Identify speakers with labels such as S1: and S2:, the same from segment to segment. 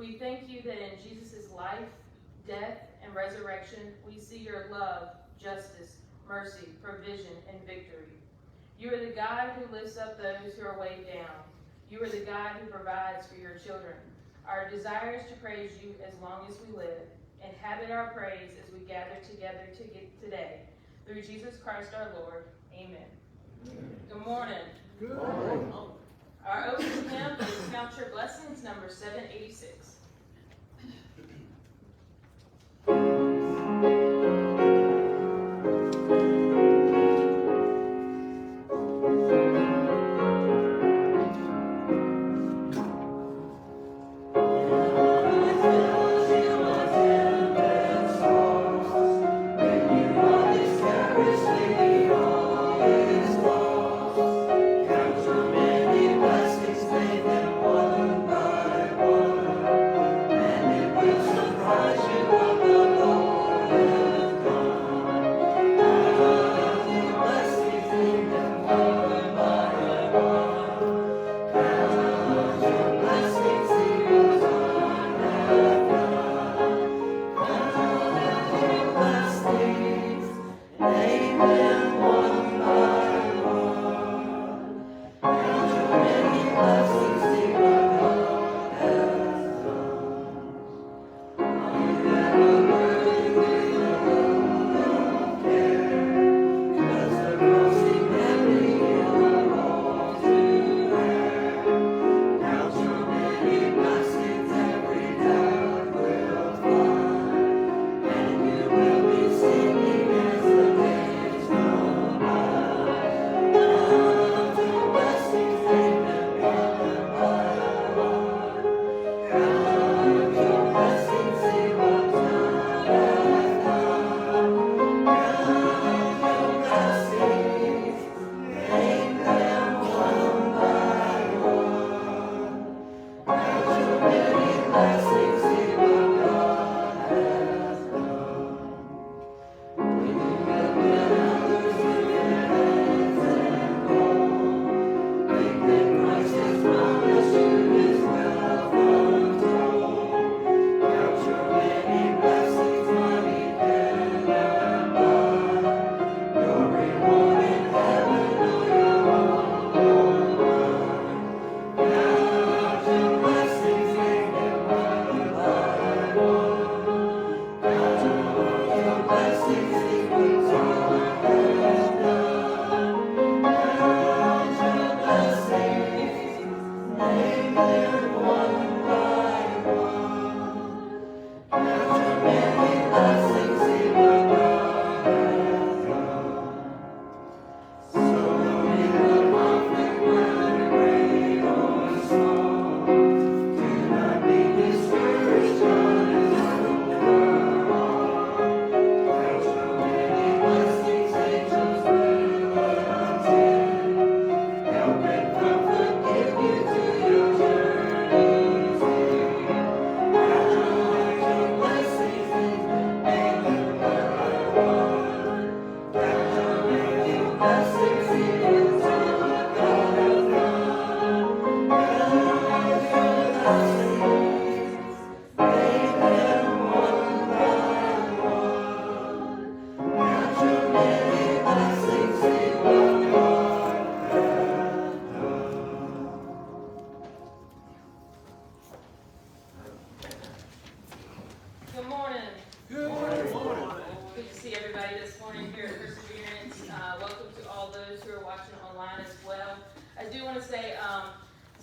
S1: We thank you that in Jesus' life, death, and resurrection, we see your love, justice, mercy, provision, and victory. You are the God who lifts up those who are weighed down. You are the God who provides for your children. Our desire is to praise you as long as we live, and habit our praise as we gather together today. Through Jesus Christ our Lord. Amen. Amen. Good morning.
S2: Good morning.
S1: Our opening hymn is Count Your Blessings, number 786.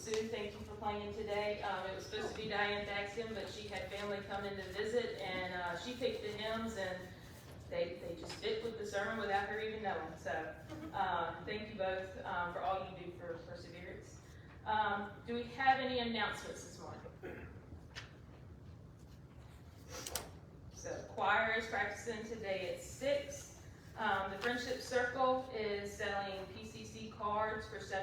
S1: Sue, thank you for playing today. It was supposed to be Diane Thaxton, but she had family come in to visit, and she picked the hymns, and they just fit with the sermon without her even knowing. So thank you both for all you do for Perseverance. Do we have any announcements this morning? So choir is practicing today at 6. The Friendship Circle is selling PCC cards for $7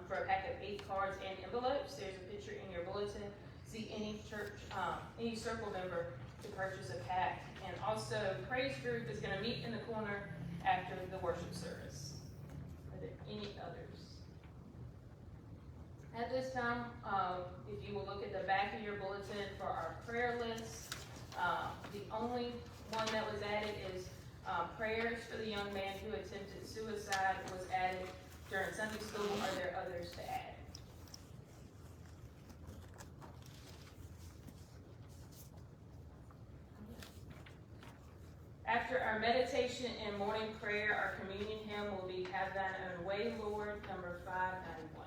S1: for a pack of 8 cards and envelopes. There's a picture in your bulletin. See any church, any circle member to purchase a pack. And also, Praise Group is going to meet in the corner after the worship service. Are there any others? At this time, if you will look at the back of your bulletin for our prayer list, the only one that was added is prayers for the young man who attempted suicide was added during Sunday school. Are there others to add? After our meditation and morning prayer, our communion hymn will be Have Thine Own Way, Lord, number 591.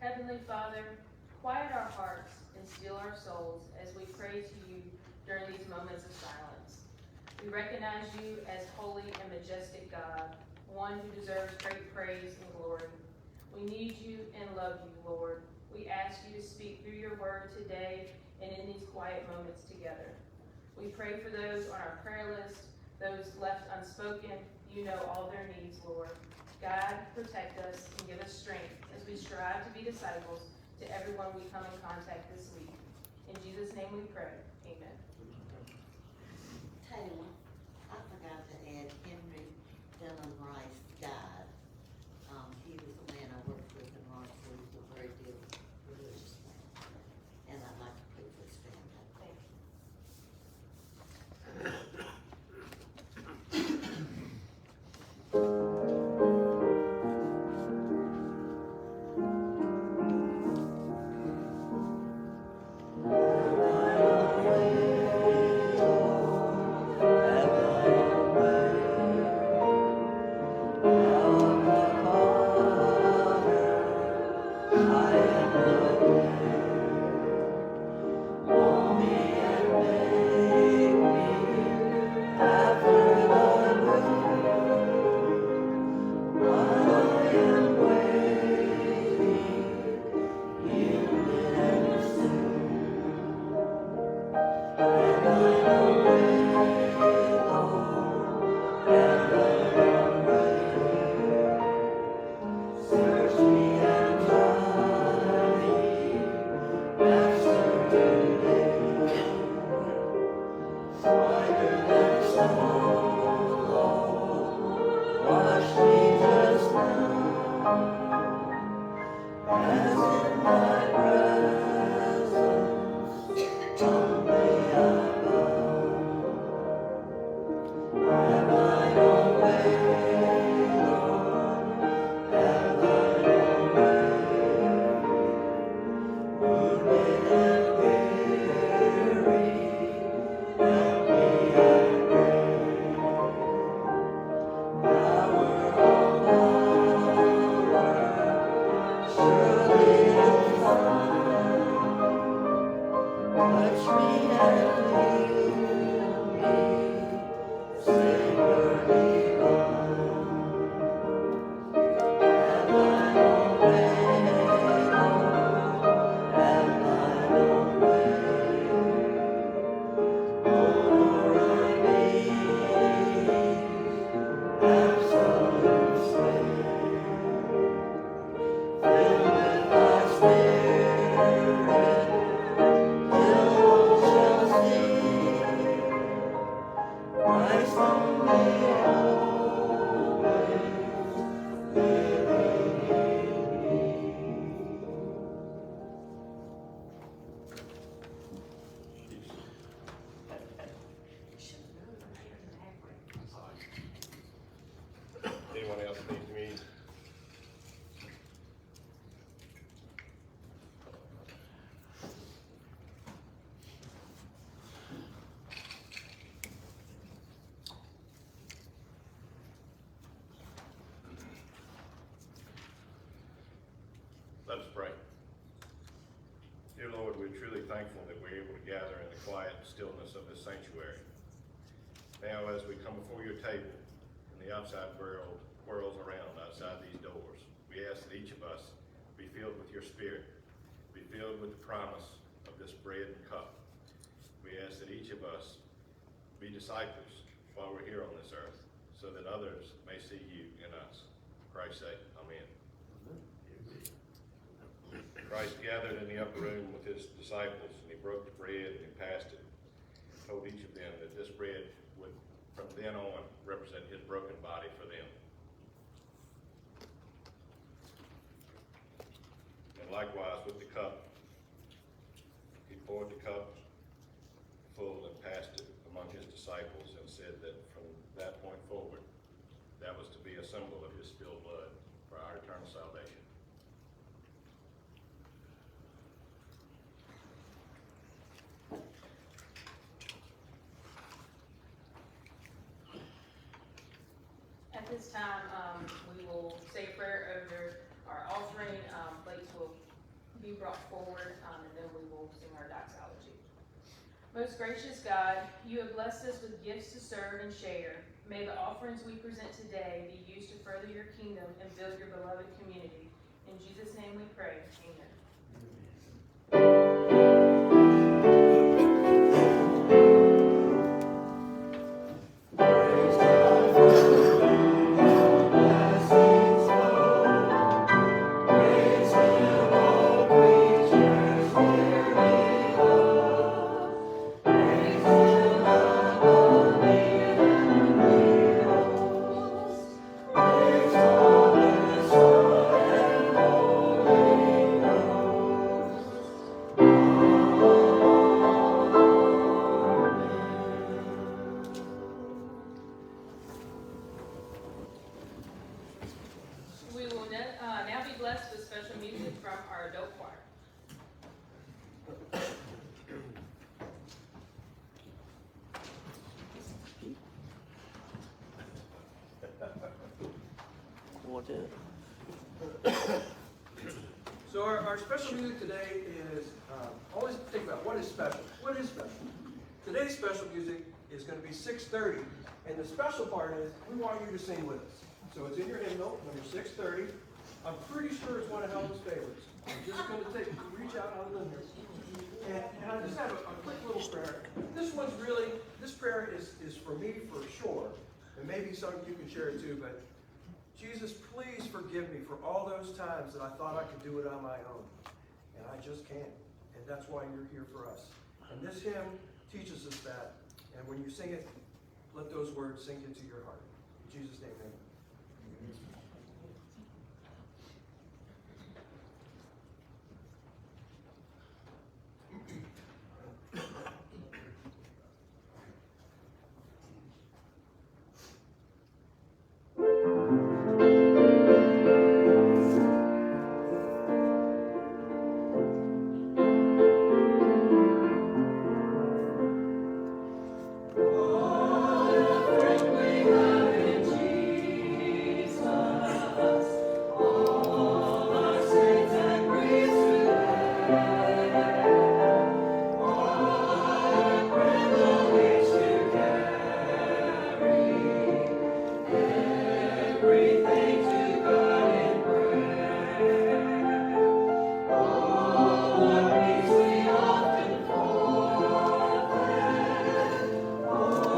S1: Heavenly Father, quiet our hearts and still our souls as we pray to you during these moments of silence. We recognize you as holy and majestic God, one who deserves great praise and glory. We need you and love you, Lord. We ask you to speak through your word today and in these quiet moments together. We pray for those on our prayer list, those left unspoken. You know all their needs, Lord. God, protect us and give us strength as we strive to be disciples to everyone we come in contact this week. In Jesus' name we pray. Amen.
S2: Taylor, I forgot to add Henry Dillon Rice died. He was a man I worked with in Marshall. He was a very dear religious man. And I'd like to pray for his family.
S1: Thank you.
S2: Away.
S3: Let us pray. Dear Lord, we're truly thankful that we're able to gather in the quiet stillness of this sanctuary. Now, as we come before your table and the outside world whirls around outside these doors, we ask that each of us be filled with your Spirit, be filled with the promise of this bread and cup. We ask that each of us be disciples while we're here on this earth, so that others may see you in us. For Christ's sake, amen. Christ gathered in the upper room with his disciples, and he broke the bread and he passed it, and told each of them that this bread would, from then on, represent his broken body for them. And likewise with the cup, he poured the cup full and passed it among his disciples and said that from that point forward, that was to be a symbol of his spilled blood for our eternal salvation.
S1: At this time, we will say a prayer over our offering. Plates will be brought forward, and then we will sing our doxology. Most gracious God, you have blessed us with gifts to serve and share. May the offerings we present today be used to further your kingdom and build your beloved community. In Jesus' name we pray. Amen. We will now be blessed with special music from our adult choir.
S4: So our special music today is, always think about what is special. What is special? Today's special music is going to be 6:30, and the special part is we want you to sing with us. So it's in your hymnal, number 630. I'm pretty sure it's one of Helen's favorites. I'm just going to reach out on the limb here. And I just have a quick little prayer. This prayer is for me for sure, and maybe some of you can share it too, but Jesus, please forgive me for all those times that I thought I could do it on my own, and I just can't. And that's why you're here for us. And this hymn teaches us that, and when you sing it, let those words sink into your heart. In Jesus' name, amen.
S5: Oh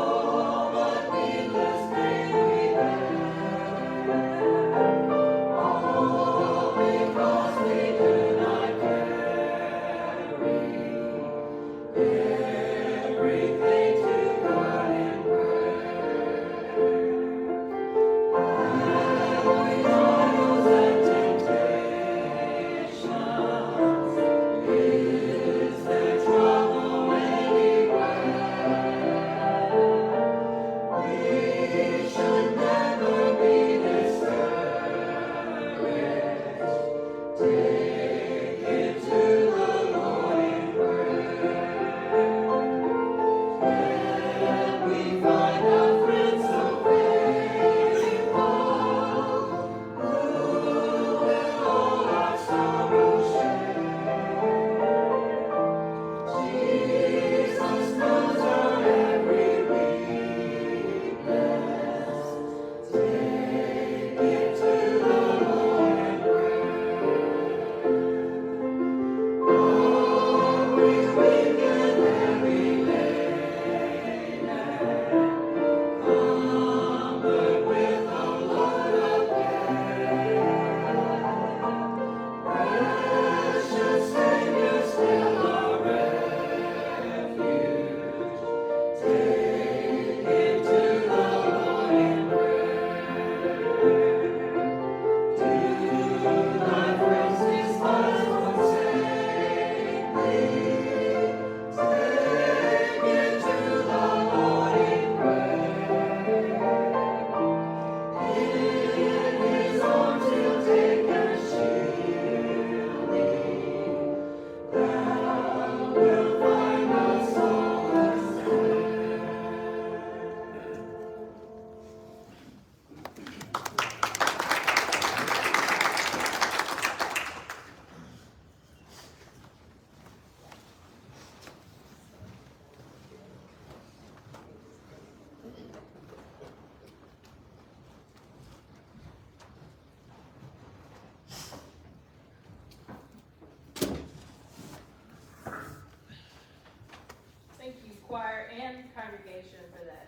S1: for that.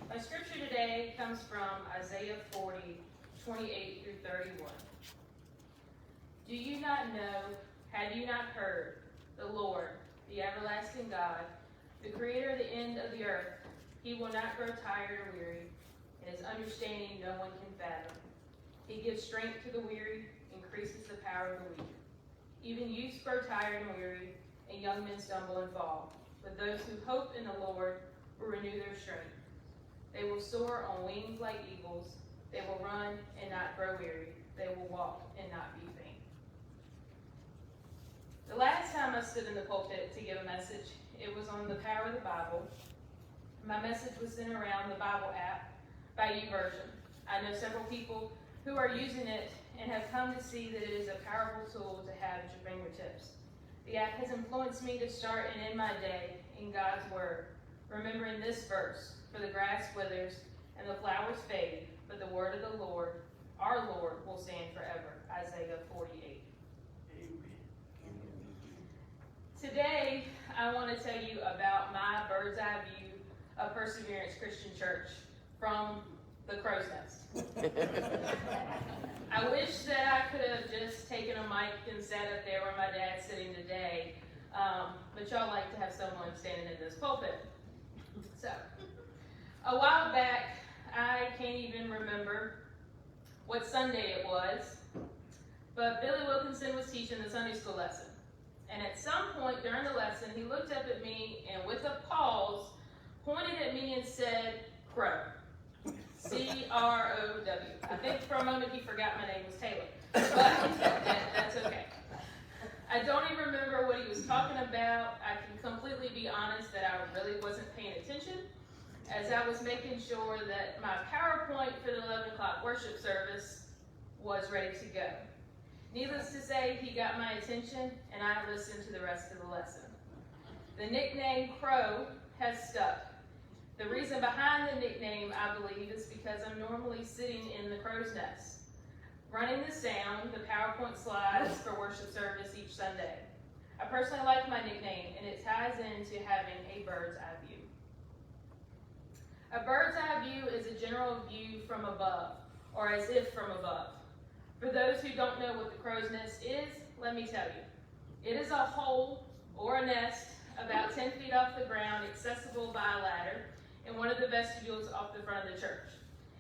S1: My scripture today comes from Isaiah 40, 28 through 31. Do you not know, have you not heard, the Lord, the everlasting God, the creator of the end of the earth, he will not grow tired or weary, and his understanding no one can fathom. He gives strength to the weary, increases the power of the weak. Even youths grow tired and weary, and young men stumble and fall. But those who hope in the Lord will renew their strength. They will soar on wings like eagles. They will run and not grow weary. They will walk and not be faint. The last time I stood in the pulpit to give a message, it was on the power of the Bible. My message was centered around the Bible app by YouVersion. I know several people who are using it and have come to see that it is a powerful tool to have at your fingertips. The app has influenced me to start and end my day in God's Word, remembering this verse, for the grass withers and the flowers fade, but the word of the Lord, our Lord, will stand forever. Isaiah 48. Today, I want to tell you about my bird's eye view of Perseverance Christian Church from the crow's nest. I wish that I could have just taken a mic and sat up there where my dad's sitting today, but y'all like to have someone standing in this pulpit. So, a while back, I can't even remember what Sunday it was, but Billy Wilkinson was teaching the Sunday school lesson. And at some point during the lesson, he looked up at me and with a pause, pointed at me and said, Crow. C-R-O-W. I think for a moment he forgot my name was Taylor, but that's okay. I don't even remember what he was talking about. I can completely be honest that I really wasn't paying attention as I was making sure that my PowerPoint for the 11 o'clock worship service was ready to go. Needless to say, he got my attention and I listened to the rest of the lesson. The nickname Crow has stuck. The reason behind the nickname, I believe, is because I'm normally sitting in the crow's nest, running the sound, the PowerPoint slides for worship service each Sunday. I personally like my nickname, and it ties into having a bird's eye view. A bird's eye view is a general view from above, or as if from above. For those who don't know what the crow's nest is, let me tell you. It is a hole or a nest about 10 feet off the ground, accessible by a ladder, in one of the vestibules off the front of the church.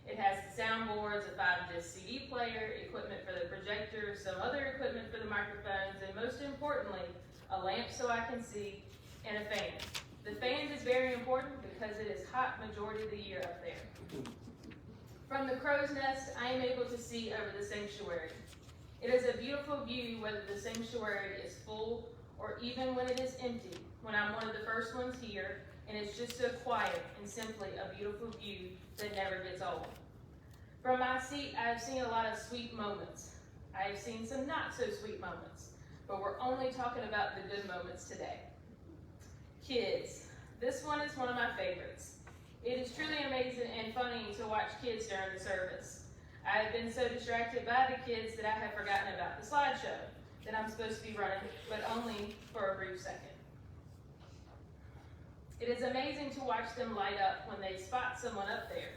S1: It has the soundboards, a 5-disc CD player, equipment for the projector, some other equipment for the microphones, and most importantly, a lamp so I can see, and a fan. The fan is very important because it is hot majority of the year up there. From the crow's nest, I am able to see over the sanctuary. It is a beautiful view whether the sanctuary is full or even when it is empty, when I'm one of the first ones here, and it's just so quiet and simply a beautiful view that never gets old. From my seat, I have seen a lot of sweet moments. I have seen some not so sweet moments, but we're only talking about the good moments today. Kids. This one is one of my favorites. It is truly amazing and funny to watch kids during the service. I have been so distracted by the kids that I have forgotten about the slideshow that I'm supposed to be running, but only for a brief second. It is amazing to watch them light up when they spot someone up there,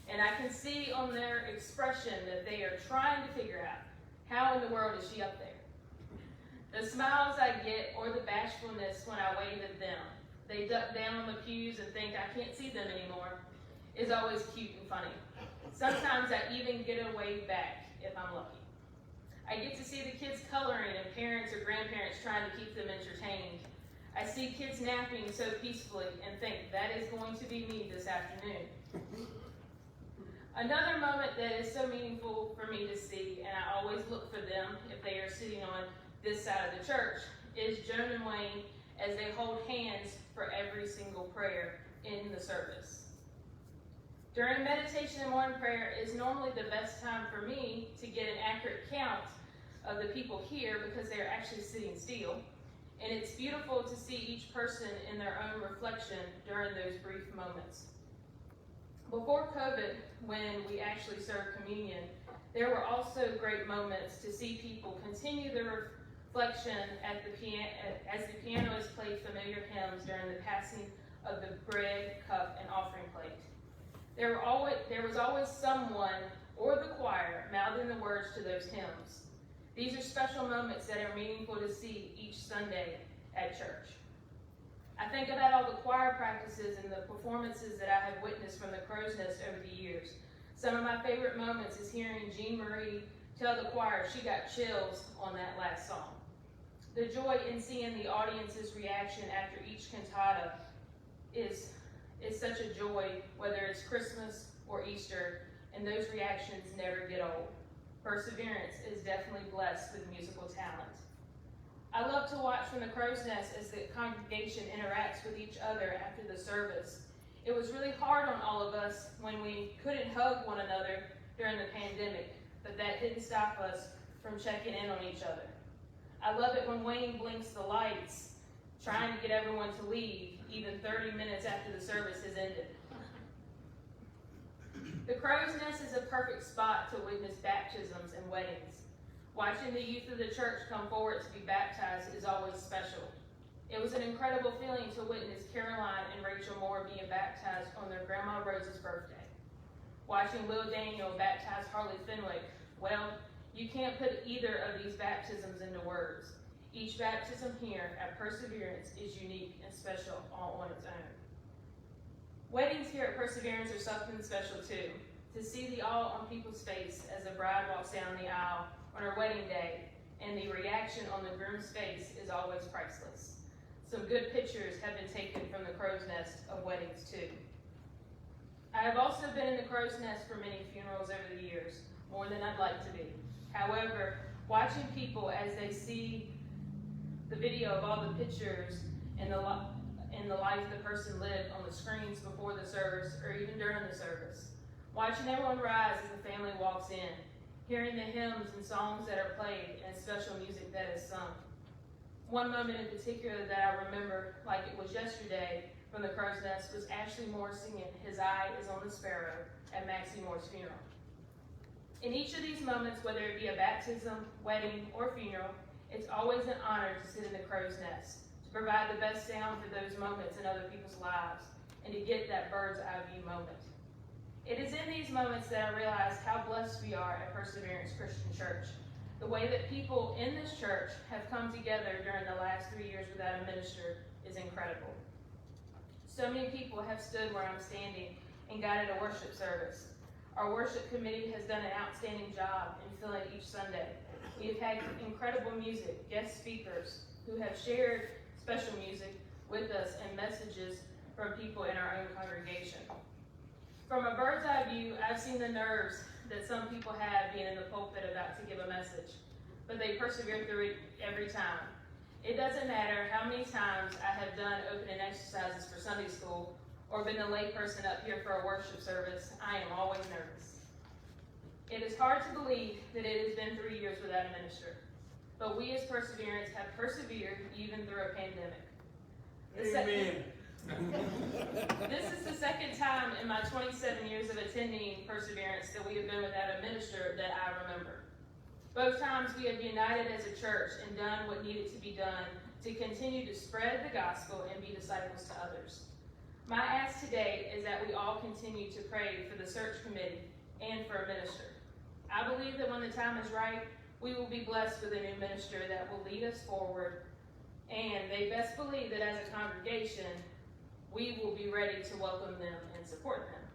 S1: and I can see on their expression that they are trying to figure out, how in the world is she up there? The smiles I get or the bashfulness when I wave at them, they duck down on the pews and think I can't see them anymore, is always cute and funny. Sometimes I even get a wave back if I'm lucky. I get to see the kids coloring and parents or grandparents trying to keep them entertained. I see kids napping so peacefully and think that is going to be me this afternoon. Another moment that is so meaningful for me to see, and I always look for them if they are sitting on this side of the church, is Joan and Wayne as they hold hands for every single prayer in the service. During meditation and morning prayer is normally the best time for me to get an accurate count of the people here because they're actually sitting still. And it's beautiful to see each person in their own reflection during those brief moments. Before COVID, when we actually served communion, there were also great moments to see people continue their reflection at as the piano is played familiar hymns during the passing of the bread, cup, and offering plate. There was always someone or the choir mouthing the words to those hymns. These are special moments that are meaningful to see each Sunday at church. I think about all the choir practices and the performances that I have witnessed from the Crow's Nest over the years. Some of my favorite moments is hearing Jean Marie tell the choir she got chills on that last song. The joy in seeing the audience's reaction after each cantata is such a joy, whether it's Christmas or Easter, and those reactions never get old. Perseverance is definitely blessed with musical talent. I love to watch from the Crow's Nest as the congregation interacts with each other after the service. It was really hard on all of us when we couldn't hug one another during the pandemic, but that didn't stop us from checking in on each other. I love it when Wayne blinks the lights, trying to get everyone to leave, even 30 minutes after the service has ended. The Crow's Nest is a perfect spot to witness baptisms and weddings. Watching the youth of the church come forward to be baptized is always special. It was an incredible feeling to witness Caroline and Rachel Moore being baptized on their Grandma Rose's birthday. Watching Will Daniel baptize Harley Fenwick, well, you can't put either of these baptisms into words. Each baptism here at Perseverance is unique and special all on its own. Weddings here at Perseverance are something special too. To see the awe on people's face as the bride walks down the aisle on her wedding day, and the reaction on the groom's face is always priceless. Some good pictures have been taken from the Crow's Nest of weddings too. I have also been in the Crow's Nest for many funerals over the years, more than I'd like to be. However, watching people as they see the video of all the pictures and the life the person lived on the screens before the service or even during the service, watching everyone rise as the family walks in, hearing the hymns and songs that are played and special music that is sung. One moment in particular that I remember like it was yesterday from the Crow's Nest was Ashley Moore singing "His Eye is on the Sparrow" at Maxie Moore's funeral. In each of these moments, whether it be a baptism, wedding, or funeral, it's always an honor to sit in the Crow's Nest, to provide the best sound for those moments in other people's lives, and to get that bird's eye view moment. It is in these moments that I realize how blessed we are at Perseverance Christian Church. The way that people in this church have come together during the last 3 years without a minister is incredible. So many people have stood where I'm standing and guided a worship service. Our worship committee has done an outstanding job in filling each Sunday. We have had incredible music, guest speakers who have shared special music with us and messages from people in our own congregation. From a bird's eye view, I've seen the nerves that some people have being in the pulpit about to give a message, but they persevere through it every time. It doesn't matter how many times I have done opening exercises for Sunday school or been the lay person up here for a worship service, I am always nervous. It is hard to believe that it has been 3 years without a minister, but we as Perseverance have persevered even through a pandemic.
S4: Amen.
S1: This is the second time in my 27 years of attending Perseverance that we have been without a minister that I remember. Both times we have united as a church and done what needed to be done to continue to spread the gospel and be disciples to others. My ask today is that we all continue to pray for the search committee and for a minister. I believe that when the time is right, we will be blessed with a new minister that will lead us forward, and they best believe that as a congregation, we will be ready to welcome them and support them.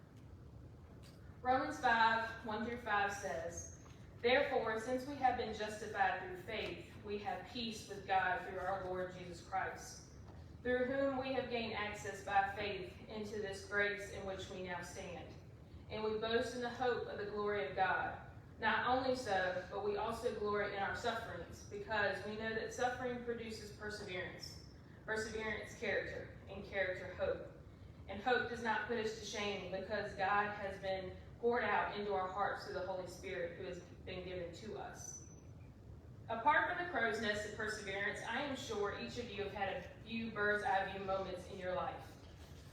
S1: Romans 5:1-5 says, "Therefore, since we have been justified through faith, we have peace with God through our Lord Jesus Christ, through whom we have gained access by faith into this grace in which we now stand. And we boast in the hope of the glory of God. Not only so, but we also glory in our sufferings, because we know that suffering produces perseverance, perseverance character, and character hope. And hope does not put us to shame, because God has been poured out into our hearts through the Holy Spirit who has been given to us." Apart from the Crow's Nest of Perseverance, I am sure each of you have had a few bird's eye view moments in your life.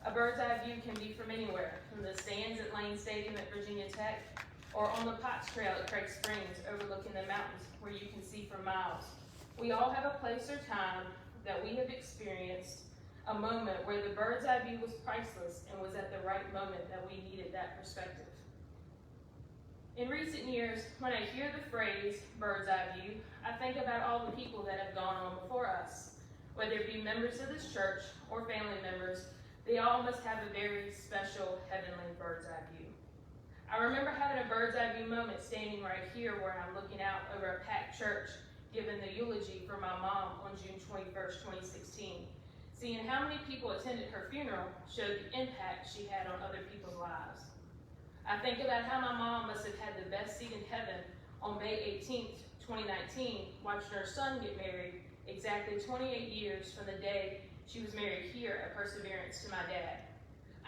S1: A bird's eye view can be from anywhere, from the stands at Lane Stadium at Virginia Tech, or on the Potts Trail at Craig Springs overlooking the mountains where you can see for miles, We all have a place or time that we have experienced a moment where the bird's eye view was priceless and was at the right moment that we needed that perspective. In recent years, when I hear the phrase bird's eye view, I think about all the people that have gone on before us. Whether it be members of this church or family members, they all must have a very special heavenly bird's eye view. I remember having a bird's eye view moment standing right here where I'm looking out over a packed church giving the eulogy for my mom on June 21st, 2016. Seeing how many people attended her funeral showed the impact she had on other people's lives. I think about how my mom must have had the best seat in heaven on May 18th, 2019, watching her son get married exactly 28 years from the day she was married here at Perseverance to my dad.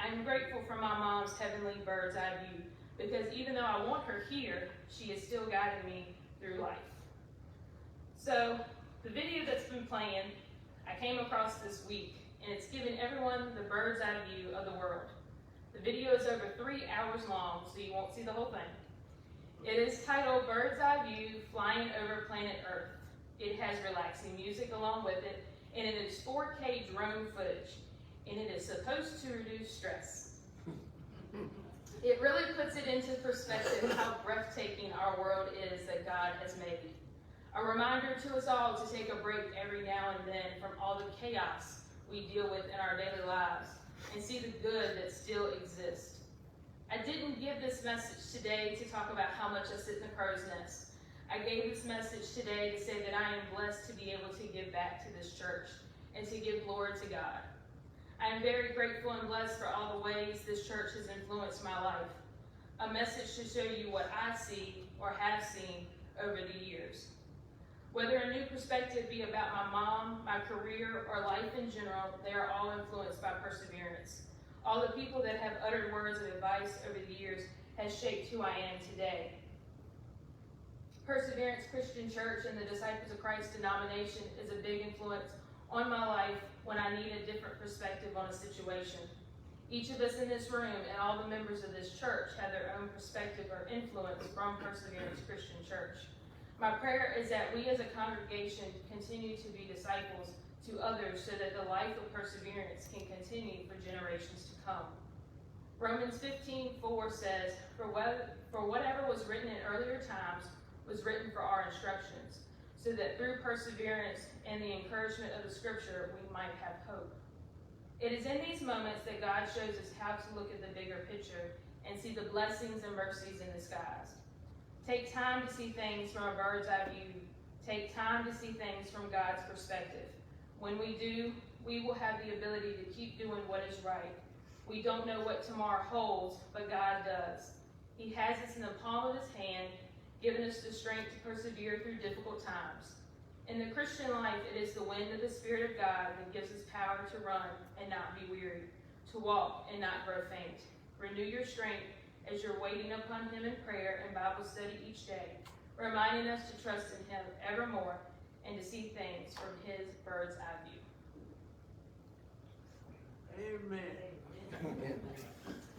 S1: I am grateful for my mom's heavenly bird's eye view because even though I want her here, she is still guiding me through life. So, the video that's been playing, I came across this week, and it's given everyone the bird's eye view of the world. The video is over 3 hours long, so you won't see the whole thing. It is titled Bird's Eye View Flying Over Planet Earth. It has relaxing music along with it, and it is 4K drone footage, and it is supposed to reduce stress. It really puts it into perspective how breathtaking our world is that God has made. A reminder to us all to take a break every now and then from all the chaos we deal with in our daily lives and see the good that still exists. I didn't give this message today to talk about how much I sit in the crow's nest. I gave this message today to say that I am blessed to be able to give back to this church and to give glory to God. I am very grateful and blessed for all the ways this church has influenced my life. A message to show you what I see or have seen over the years. Whether a new perspective be about my mom, my career, or life in general, they are all influenced by Perseverance. All the people that have uttered words of advice over the years has shaped who I am today. Perseverance Christian Church and the Disciples of Christ denomination is a big influence on my life when I need a different perspective on a situation. Each of us in this room and all the members of this church have their own perspective or influence from Perseverance Christian Church. My prayer is that we as a congregation continue to be disciples to others so that the life of perseverance can continue for generations to come. Romans 15:4 says, For whatever was written in earlier times was written for our instructions, so that through perseverance and the encouragement of the scripture we might have hope. It is in these moments that God shows us how to look at the bigger picture and see the blessings and mercies in the skies. Take time to see things from a bird's eye view. Take time to see things from God's perspective. When we do, we will have the ability to keep doing what is right. We don't know what tomorrow holds, but God does. He has us in the palm of his hand, giving us the strength to persevere through difficult times. In the Christian life, it is the wind of the Spirit of God that gives us power to run and not be weary, to walk and not grow faint. Renew your strength as you're waiting upon him in prayer and Bible study each day, reminding us to trust in him evermore and to see things from his bird's eye view.
S4: Amen.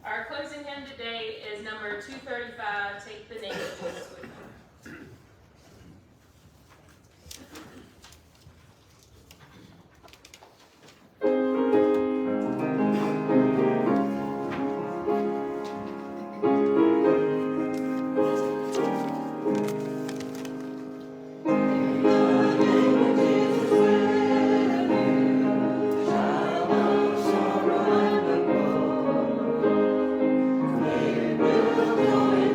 S1: Our closing hymn today is number 235, Take the Name of Jesus with Me.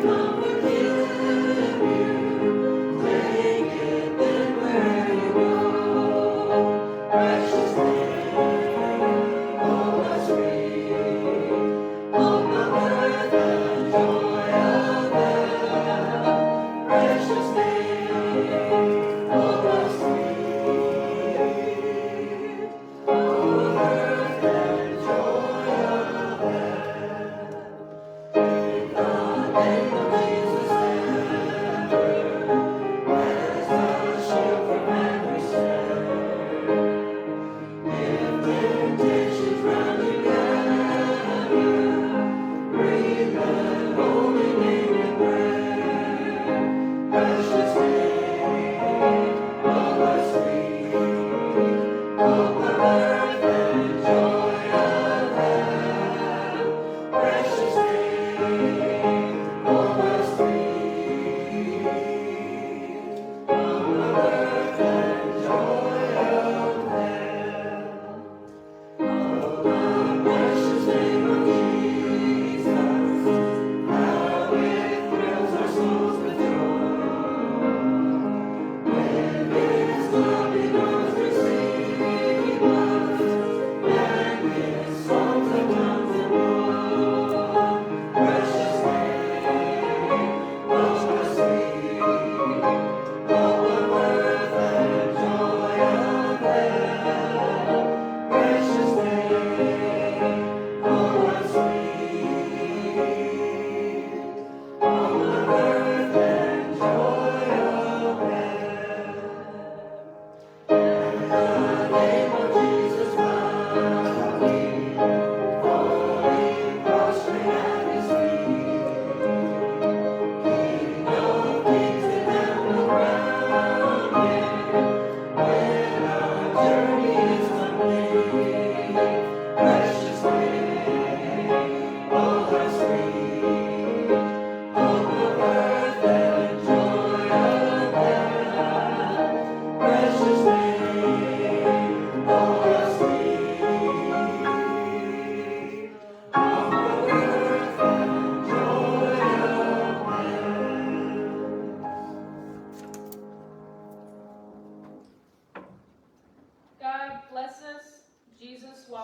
S5: Comfort you.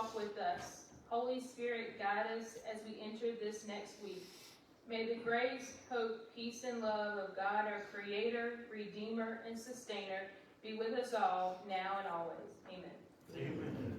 S1: walk with us. Holy Spirit, guide us as we enter this next week. May the grace, hope, peace, and love of God, our Creator, Redeemer, and Sustainer, be with us all, now and always. Amen.
S5: Amen.